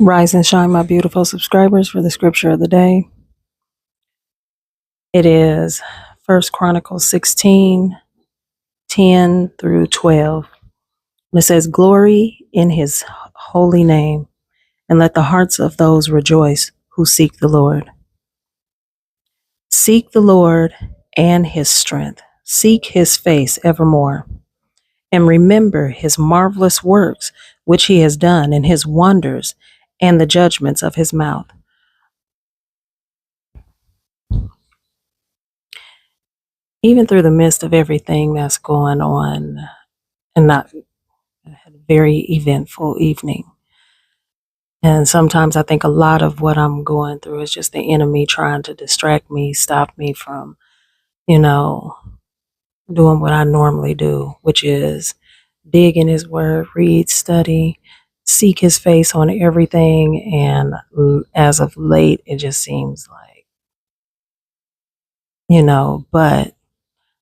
Rise and shine, my beautiful subscribers, for the scripture of the day. It is 1 Chronicles 16:10-12. And it says, "Glory in his holy name, and let the hearts of those rejoice who seek the Lord. Seek the Lord and his strength. Seek his face evermore. And remember his marvelous works which he has done, and his wonders, and the judgments of his mouth." Even through the midst of everything that's going on, and not had a very eventful evening. And sometimes I think a lot of what I'm going through is just the enemy trying to distract me, stop me from, doing what I normally do, which is dig in his word, read, study, seek his face on everything. And as of late, it just seems like, but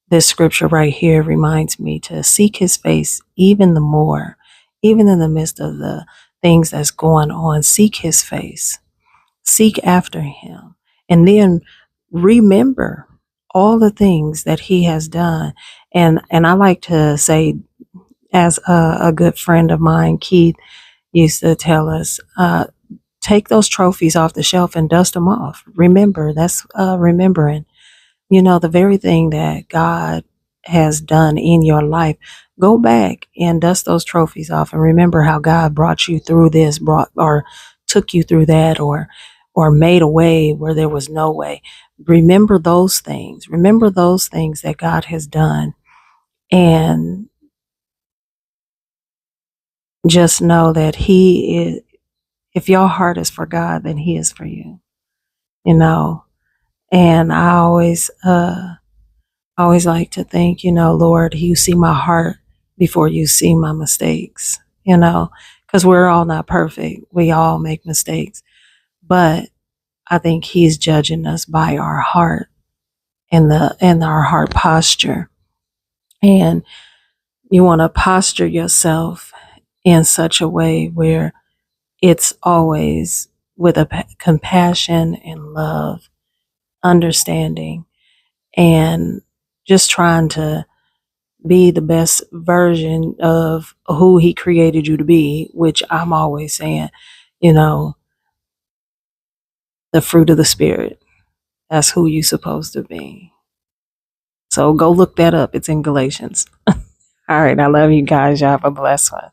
this scripture right here reminds me to seek his face even the more, even in the midst of the things that's going on. Seek his face, seek after him, and then remember all the things that he has done. And I like to say, as a good friend of mine, Keith, used to tell us, take those trophies off the shelf and dust them off. Remember, that's remembering. The very thing that God has done in your life. Go back and dust those trophies off and remember how God brought you through this, brought or took you through that, or made a way where there was no way. Remember those things. Remember those things that God has done. And just know that he is, if your heart is for God, then he is for you. And I always like to think, Lord, you see my heart before you see my mistakes, because we're all not perfect. We all make mistakes. But I think he's judging us by our heart and our heart posture. And you want to posture yourself in such a way where it's always with a compassion and love, understanding, and just trying to be the best version of who he created you to be, which I'm always saying, the fruit of the spirit. That's who you're supposed to be. So go look that up. It's in Galatians. All right. I love you guys. Y'all have a blessed one.